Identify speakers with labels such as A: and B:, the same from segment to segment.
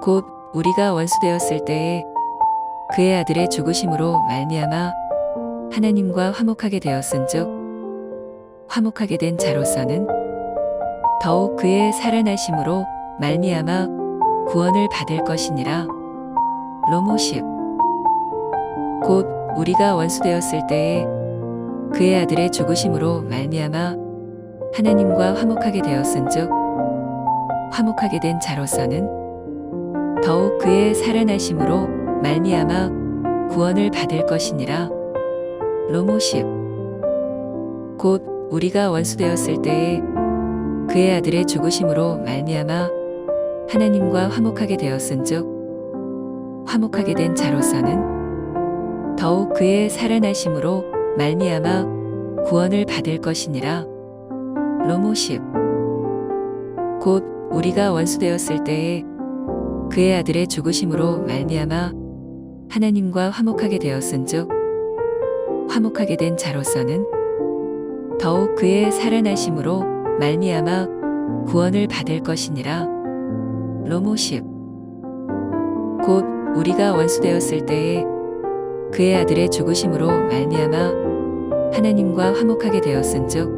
A: 곧 우리가 원수되었을 때에 그의 아들의 죽으심으로 말미암아 하나님과 화목하게 되었은즉 화목하게 된 자로서는 더욱 그의 살아나심으로 말미암아 구원을 받을 것이니라. 로모 10. 곧 우리가 원수되었을 때에 그의 아들의 죽으심으로 말미암아 하나님과 화목하게 되었은즉 화목하게 된 자로서는 더욱 그의 살아나심으로 말미암아 구원을 받을 것이니라. 로모 10. 곧 우리가 원수되었을 때에 그의 아들의 죽으심으로 말미암아 하나님과 화목하게 되었은즉 화목하게 된 자로서는 더욱 그의 살아나심으로 말미암아 구원을 받을 것이니라. 로모 10. 곧 우리가 원수되었을 때에 그의 아들의 죽으심으로 말미암아 하나님과 화목하게 되었은즉 화목하게 된 자로서는 더욱 그의 살아나심으로 말미암아 구원을 받을 것이니라. 로모 10. 곧 우리가 원수되었을 때에 그의 아들의 죽으심으로 말미암아 하나님과 화목하게 되었은즉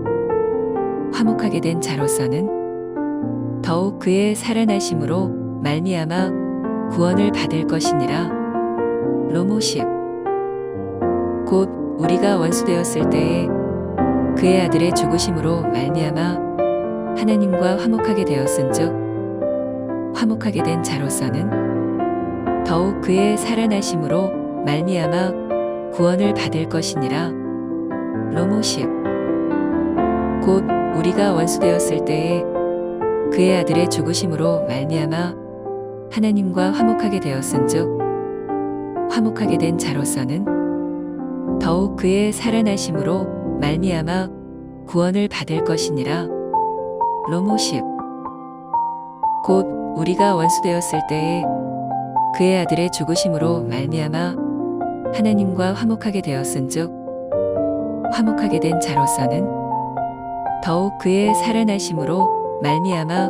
A: 화목하게 된 자로서는 더욱 그의 살아나심으로 말미암아 구원을 받을 것이니라. 로모 10. 곧 우리가 원수되었을 때에 그의 아들의 죽으심으로 말미암아 하나님과 화목하게 되었은즉 화목하게 된 자로서는 더욱 그의 살아나심으로 말미암아 구원을 받을 것이니라. 로모 10. 곧 우리가 원수되었을 때에 그의 아들의 죽으심으로 말미암아 하나님과 화목하게 되었은즉 화목하게 된 자로서는 더욱 그의 살아나심으로 말미암아 구원을 받을 것이니라. 로모 10. 곧 우리가 원수되었을 때에 그의 아들의 죽으심으로 말미암아 하나님과 화목하게 되었은즉 화목하게 된 자로서는 더욱 그의 살아나심으로 말미암아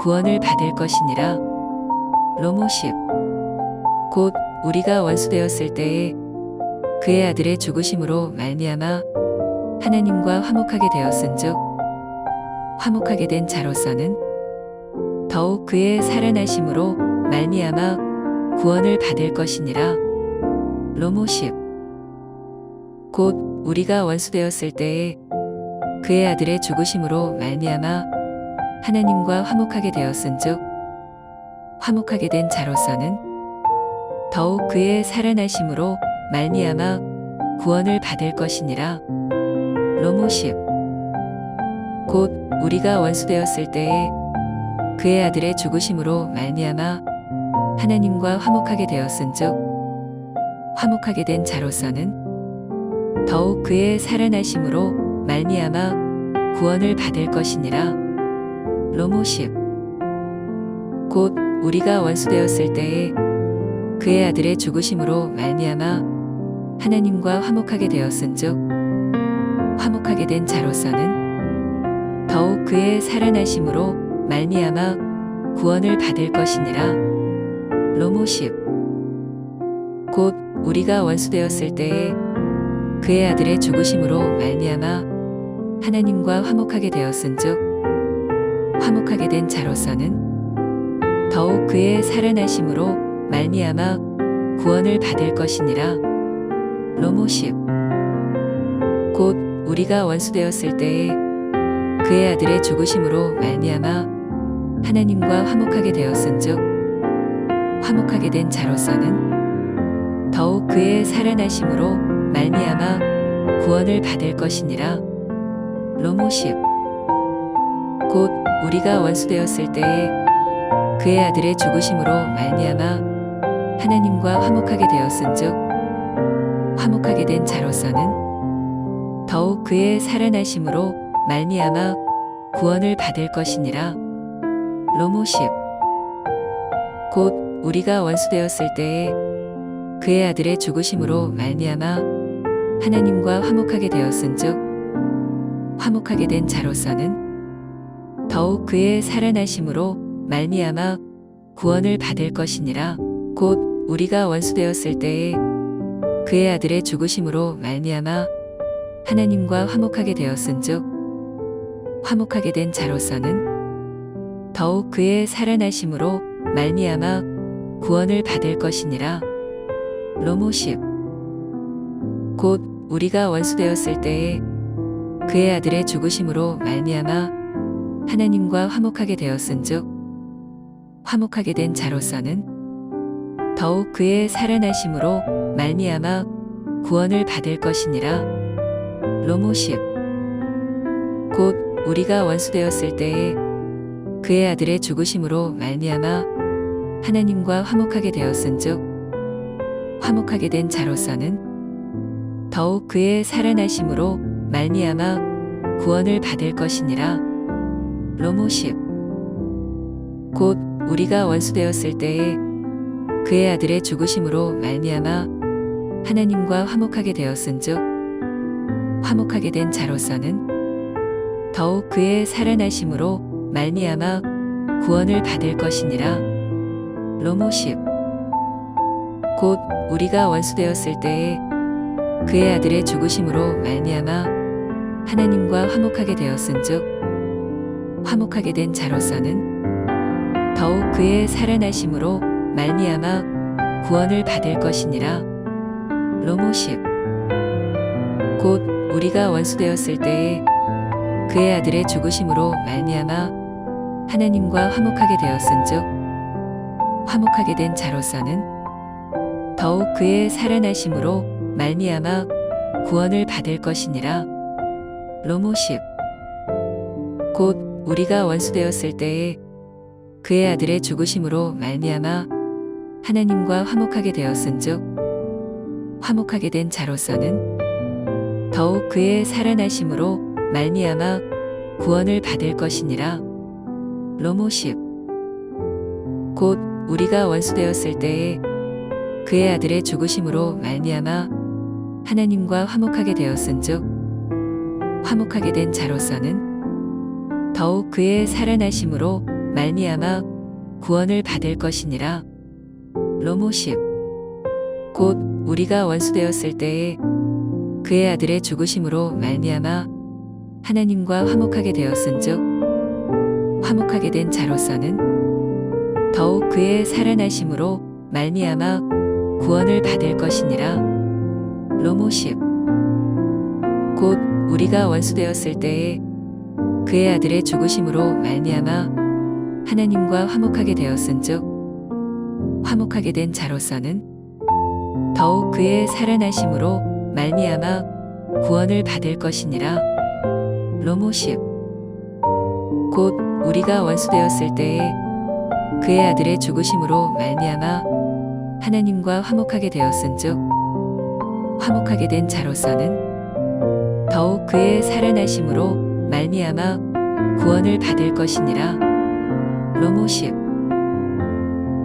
A: 구원을 받을 것이니라. 로모 10. 곧 우리가 원수되었을 때에 그의 아들의 죽으심으로 말미암아 하나님과 화목하게 되었은즉 화목하게 된 자로서는 더욱 그의 살아나심으로 말미암아 구원을 받을 것이니라. 로모 10. 곧 우리가 원수되었을 때에 그의 아들의 죽으심으로 말미암아 하나님과 화목하게 되었은즉 화목하게 된 자로서는 더욱 그의 살아나심으로 말미암아 구원을 받을 것이니라. 로모 10. 곧 우리가 원수되었을 때에 그의 아들의 죽으심으로 말미암아 하나님과 화목하게 되었은즉 화목하게 된 자로서는 더욱 그의 살아나심으로 말미암아 구원을 받을 것이니라. 로모 10. 곧 우리가 원수되었을 때에 그의 아들의 죽으심으로 말미암아 하나님과 화목하게 되었은즉 화목하게 된 자로서는 더욱 그의 살아나심으로 말미암아 구원을 받을 것이니라. 로모 10. 곧 우리가 원수되었을 때에 그의 아들의 죽으심으로 말미암아 하나님과 화목하게 되었은즉 화목하게 된 자로서는 더욱 그의 살아나심으로 말미암아 구원을 받을 것이니라. 로모 10. 곧 우리가 원수되었을 때에 그의 아들의 죽으심으로 말미암아 하나님과 화목하게 되었은즉 화목하게 된 자로서는 더욱 그의 살아나심으로 말미암아 구원을 받을 것이니라. 로모 10. 곧 우리가 원수되었을 때에 그의 아들의 죽으심으로 말미암아 하나님과 화목하게 되었은즉 화목하게 된 자로서는 더욱 그의 살아나심으로 말미암아 구원을 받을 것이니라. 로모 10. 곧 우리가 원수되었을 때에 그의 아들의 죽으심으로 말미암아 하나님과 화목하게 되었은즉 화목하게 된 자로서는 더욱 그의 살아나심으로 말미암아 구원을 받을 것이니라. 곧 우리가 원수되었을 때에 그의 아들의 죽으심으로 말미암아 하나님과 화목하게 되었은즉 화목하게 된 자로서는 더욱 그의 살아나심으로 말미암아 구원을 받을 것이니라. 로모 10. 곧 우리가 원수되었을 때에 그의 아들의 죽으심으로 말미암아 하나님과 화목하게 되었은즉 화목하게 된 자로서는 더욱 그의 살아나심으로 말미암아 구원을 받을 것이니라. 로모 10. 곧 우리가 원수되었을 때에 그의 아들의 죽으심으로 말미암아 하나님과 화목하게 되었은즉 화목하게 된 자로서는 더욱 그의 살아나심으로 말미암아 구원을 받을 것이니라. 로모 10. 곧 우리가 원수되었을 때에 그의 아들의 죽으심으로 말미암아 하나님과 화목하게 되었은즉 화목하게 된 자로서는 더욱 그의 살아나심으로 말미암아 구원을 받을 것이니라. 로모 10. 곧 우리가 원수되었을 때에 그의 아들의 죽으심으로 말미암아 하나님과 화목하게 되었은즉 화목하게 된 자로서는 더욱 그의 살아나심으로 말미암아 구원을 받을 것이니라. 로모 10. 곧 우리가 원수되었을 때에 그의 아들의 죽으심으로 말미암아 하나님과 화목하게 되었은즉 화목하게 된 자로서는 더욱 그의 살아나심으로 말미암아 구원을 받을 것이니라. 로모 10. 곧 우리가 원수되었을 때에 그의 아들의 죽으심으로 말미암아 하나님과 화목하게 되었은즉 화목하게 된 자로서는 더욱 그의 살아나심으로 말미암아 구원을 받을 것이니라. 로모 10. 곧 우리가 원수되었을 때에 그의 아들의 죽으심으로 말미암아 하나님과 화목하게 되었은즉 화목하게 된 자로서는 더욱 그의 살아나심으로 말미암아 구원을 받을 것이니라. 로모 10. 곧 우리가 원수되었을 때에 그의 아들의 죽으심으로 말미암아 하나님과 화목하게 되었은즉 화목하게 된 자로서는 더욱 그의 살아나심으로 말미암아 구원을 받을 것이니라. 로모 10. 곧 우리가 원수되었을 때에 그의 아들의 죽으심으로 말미암아 하나님과 화목하게 되었은즉 화목하게 된 자로서는 더욱 그의 살아나심으로 말미암아 구원을 받을 것이니라. 로모 10. 곧 우리가 원수되었을 때에 그의 아들의 죽으심으로 말미암아 하나님과 화목하게 되었은즉 화목하게 된 자로서는 더욱 그의 살아나심으로 말미암아 구원을 받을 것이니라. 로모 10.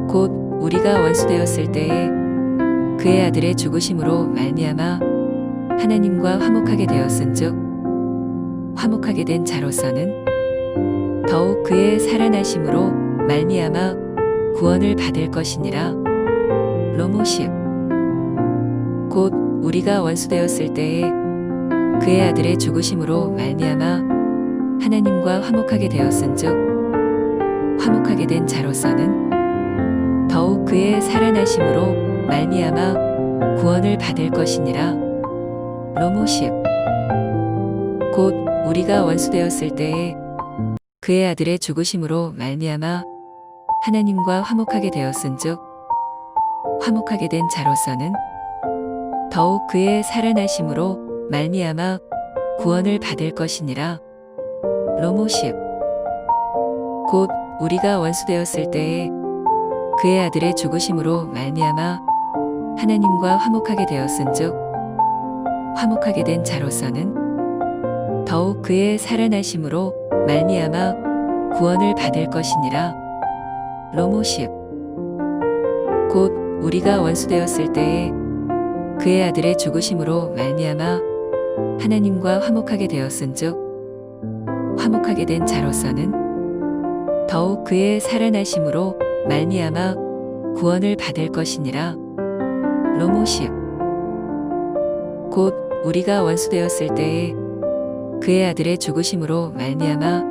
A: 곧 우리가 원수되었을 때에 그의 아들의 죽으심으로 말미암아 하나님과 화목하게 되었은즉 화목하게 된 자로서는 더욱 그의 살아나심으로 말미암아 구원을 받을 것이니라. 로모 10. 곧 우리가 원수되었을 때에 그의 아들의 죽으심으로 말미암아 하나님과 화목하게 되었은즉 화목하게 된 자로서는 더욱 그의 살아나심으로 말미암아 구원을 받을 것이니라. 로모 10. 곧 우리가 원수되었을 때에 그의 아들의 죽으심으로 말미암아 하나님과 화목하게 되었은즉 화목하게 된 자로서는 더욱 그의 살아나심으로 말미암아 구원을 받을 것이니라. 로모 10. 곧 우리가 원수되었을 때에 그의 아들의 죽으심으로 말미암아 하나님과 화목하게 되었은즉 화목하게 된 자로서는 더욱 그의 살아나심으로 말미암아 구원을 받을 것이니라. 로모 10. 곧 우리가 원수되었을 때에 그의 아들의 죽으심으로 말미암아 하나님과 화목하게 되었은즉 화목하게 된 자로서는 더욱 그의 살아나심으로 말미암아 구원을 받을 것이니라. 로모 10. 곧 우리가 원수되었을 때에 그의 아들의 죽으심으로 말미암아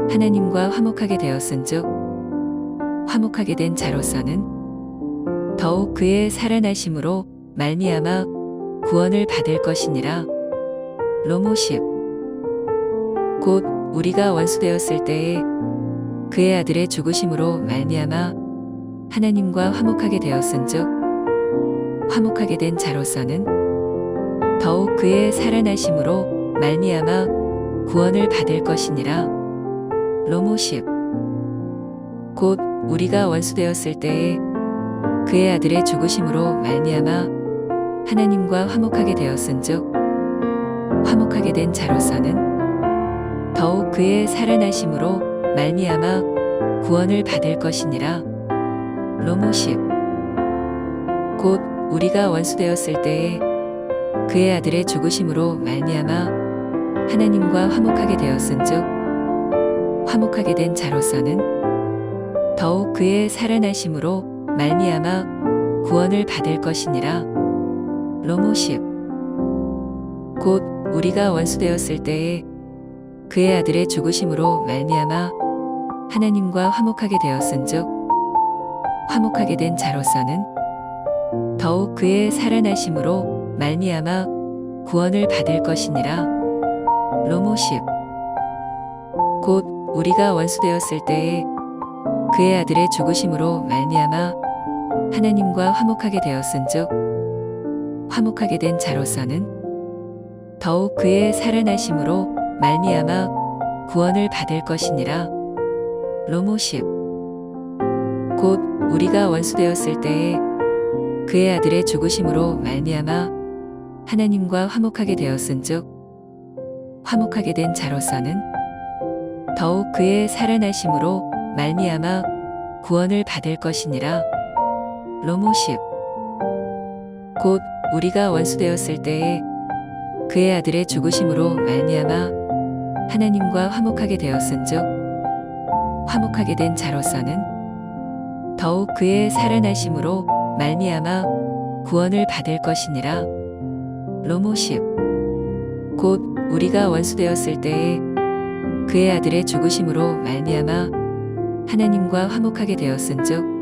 A: 하나님과 화목하게 되었은즉 화목하게 된 자로서는 더욱 그의 살아나심으로 말미암아 구원을 받을 것이니라. 로모 10. 곧 우리가 원수되었을 때에 그의 아들의 죽으심으로 말미암아 하나님과 화목하게 되었은즉 화목하게 된 자로서는 더욱 그의 살아나심으로 말미암아 구원을 받을 것이니라. 로모 10. 곧 우리가 원수되었을 때에 그의 아들의 죽으심으로 말미암아 하나님과 화목하게 되었은즉 화목하게 된 자로서는 더욱 그의 살아나심으로 말미암아 구원을 받을 것이니라. 로모 10. 곧 우리가 원수되었을 때에 그의 아들의 죽으심으로 말미암아 하나님과 화목하게 되었은즉 화목하게 된 자로서는 더욱 그의 살아나심으로 말미암아 구원을 받을 것이니라. 로모 10. 곧 우리가 원수되었을 때에 그의 아들의 죽으심으로 말미암아 하나님과 화목하게 되었은즉 화목하게 된 자로서는 더욱 그의 살아나심으로 말미암아 구원을 받을 것이니라. 로모 10. 곧 우리가 원수되었을 때에 그의 아들의 죽으심으로 말미암아 하나님과 화목하게 되었은즉 화목하게 된 자로서는 더욱 그의 살아나심으로 말미암아 구원을 받을 것이니라. 로모 10. 곧 우리가 원수되었을 때에 그의 아들의 죽으심으로 말미암아 하나님과 화목하게 되었은즉 화목하게 된 자로서는 더욱 그의 살아나심으로 말미암아 구원을 받을 것이니라. 로모 10. 곧 우리가 원수되었을 때에 그의 아들의 죽으심으로 말미암아 하나님과 화목하게 되었은즉 화목하게 된 자로서는 더욱 그의 살아나심으로 말미암아 구원을 받을 것이니라. 로모 10. 곧 우리가 원수되었을 때에 그의 아들의 죽으심으로 말미암아 하나님과 화목하게 되었은즉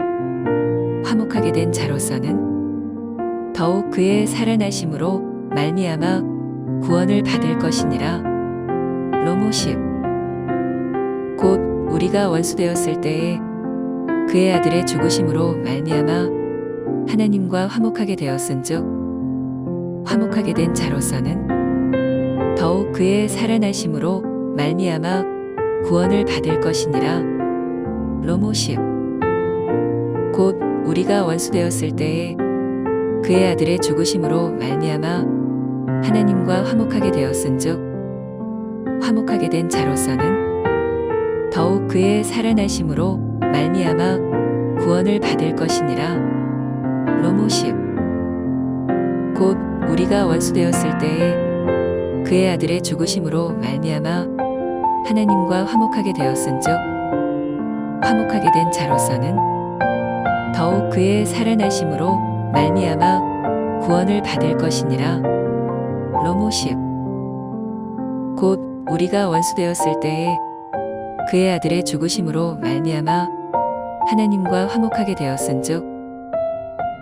A: 화목하게 된 자로서는 더욱 그의 살아나심으로 말미암아 구원을 받을 것이니라. 로모 10. 곧 우리가 원수되었을 때에 그의 아들의 죽으심으로 말미암아 하나님과 화목하게 되었은즉 화목하게 된 자로서는 더욱 그의 살아나심으로 말미암아 구원을 받을 것이니라. 로모 10. 곧 우리가 원수되었을 때에 그의 아들의 죽으심으로 말미암아 하나님과 화목하게 되었은즉 화목하게 된 자로서는 더욱 그의 살아나심으로 말미암아 구원을 받을 것이니라. 로모 10. 곧 우리가 원수되었을 때에 그의 아들의 죽으심으로 말미암아 하나님과 화목하게 되었은즉 화목하게 된 자로서는 더욱 그의 살아나심으로 말미암아 구원을 받을 것이니라. 로모 10. 곧 우리가 원수되었을 때에 그의 아들의 죽으심으로 말미암아 하나님과 화목하게 되었은즉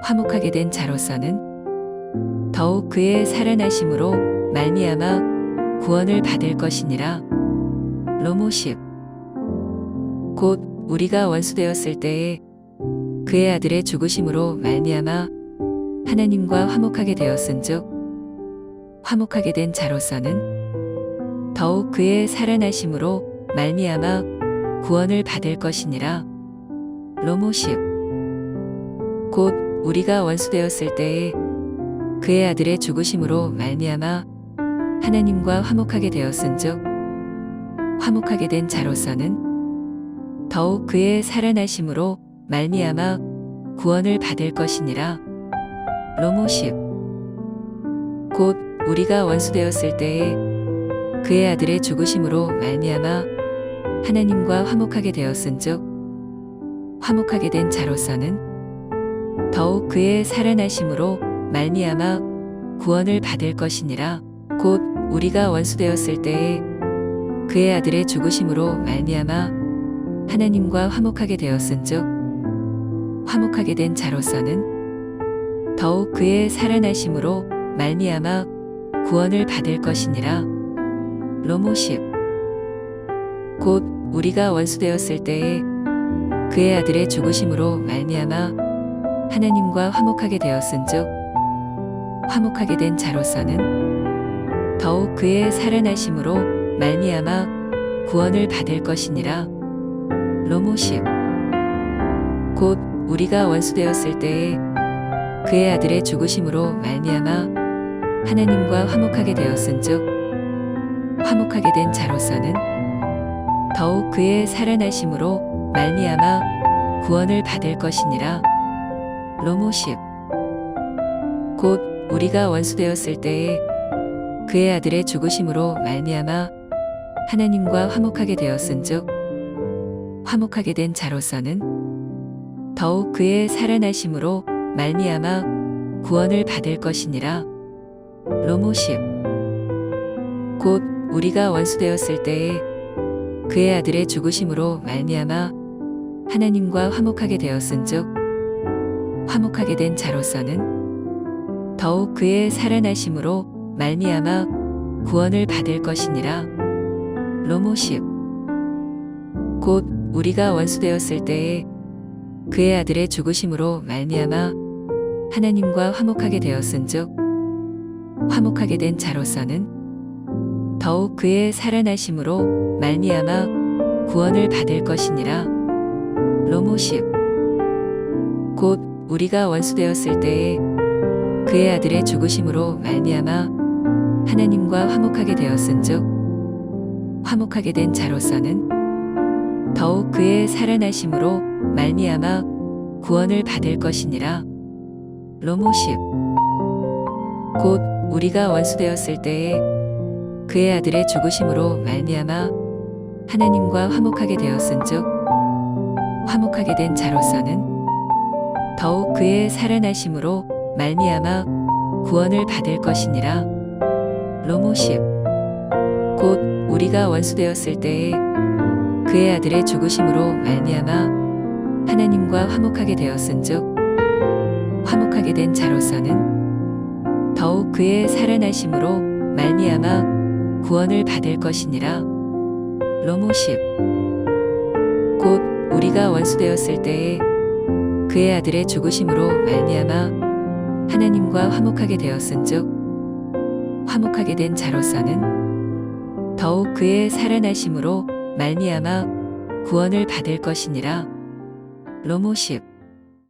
A: 화목하게 된 자로서는 더욱 그의 살아나심으로 말미암아 구원을 받을 것이니라. 로모 10. 곧 우리가 원수되었을 때에 그의 아들의 죽으심으로 말미암아 하나님과 화목하게 되었은즉 화목하게 된 자로서는 더욱 그의 살아나심으로 말미암아 구원을 받을 것이니라. 로모 10. 곧 우리가 원수되었을 때에 그의 아들의 죽으심으로 말미암아 하나님과 화목하게 되었은즉 화목하게 된 자로서는 더욱 그의 살아나심으로 말미암아 구원을 받을 것이니라. 로모 10. 곧 우리가 원수되었을 때에 그의 아들의 죽으심으로 말미암아 하나님과 화목하게 되었은즉 화목하게 된 자로서는 더욱 그의 살아나심으로 말미암아 구원을 받을 것이니라. 곧 우리가 원수되었을 때에 그의 아들의 죽으심으로 말미암아 하나님과 화목하게 되었은즉 화목하게 된 자로서는 더욱 그의 살아나심으로 말미암아 구원을 받을 것이니라. 로모 10. 곧 우리가 원수되었을 때에 그의 아들의 죽으심으로 말미암아 하나님과 화목하게 되었은즉 화목하게 된 자로서는 더욱 그의 살아나심으로 말미암아 구원을 받을 것이니라. 로모 10. 곧 우리가 원수되었을 때에 그의 아들의 죽으심으로 말미암아 하나님과 화목하게 되었은즉 화목하게 된 자로서는 더욱 그의 살아나심으로 말미암아 구원을 받을 것이니라. 로모 10. 곧 우리가 원수되었을 때에 그의 아들의 죽으심으로 말미암아 하나님과 화목하게 되었은즉 화목하게 된 자로서는 더욱 그의 살아나심으로 말미암아 구원을 받을 것이니라. 로모 10. 곧 우리가 원수되었을 때에 그의 아들의 죽으심으로 말미암아 하나님과 화목하게 되었은즉 화목하게 된 자로서는 더욱 그의 살아나심으로 말미암아 구원을 받을 것이니라. 로모 10. 곧 우리가 원수되었을 때에 그의 아들의 죽으심으로 말미암아 하나님과 화목하게 되었은즉 화목하게 된 자로서는 더욱 그의 살아나심으로 말미암아 구원을 받을 것이니라. 로모 10. 곧 우리가 원수되었을 때에 그의 아들의 죽으심으로 말미암아 하나님과 화목하게 되었은즉 화목하게 된 자로서는 더욱 그의 살아나심으로 말미암아 구원을 받을 것이니라. 로모 10. 곧 우리가 원수되었을 때에 그의 아들의 죽으심으로 말미암아 하나님과 화목하게 되었은즉 화목하게 된 자로서는 더욱 그의 살아나심으로 말미암아 구원을 받을 것이니라. 로모 10. 곧 우리가 원수되었을 때에 그의 아들의 죽으심으로 말미암아 하나님과 화목하게 되었은즉 화목하게 된 자로서는 더욱 그의 살아나심으로 말미암아 구원을 받을 것이니라. 로모 10. 곧 우리가 원수되었을 때에 그의 아들의 죽으심으로 말미암아 하나님과 화목하게 되었은즉 화목하게 된 자로서는 더욱 그의 살아나심으로 말미암아 구원을 받을 것이니라. 로모 10.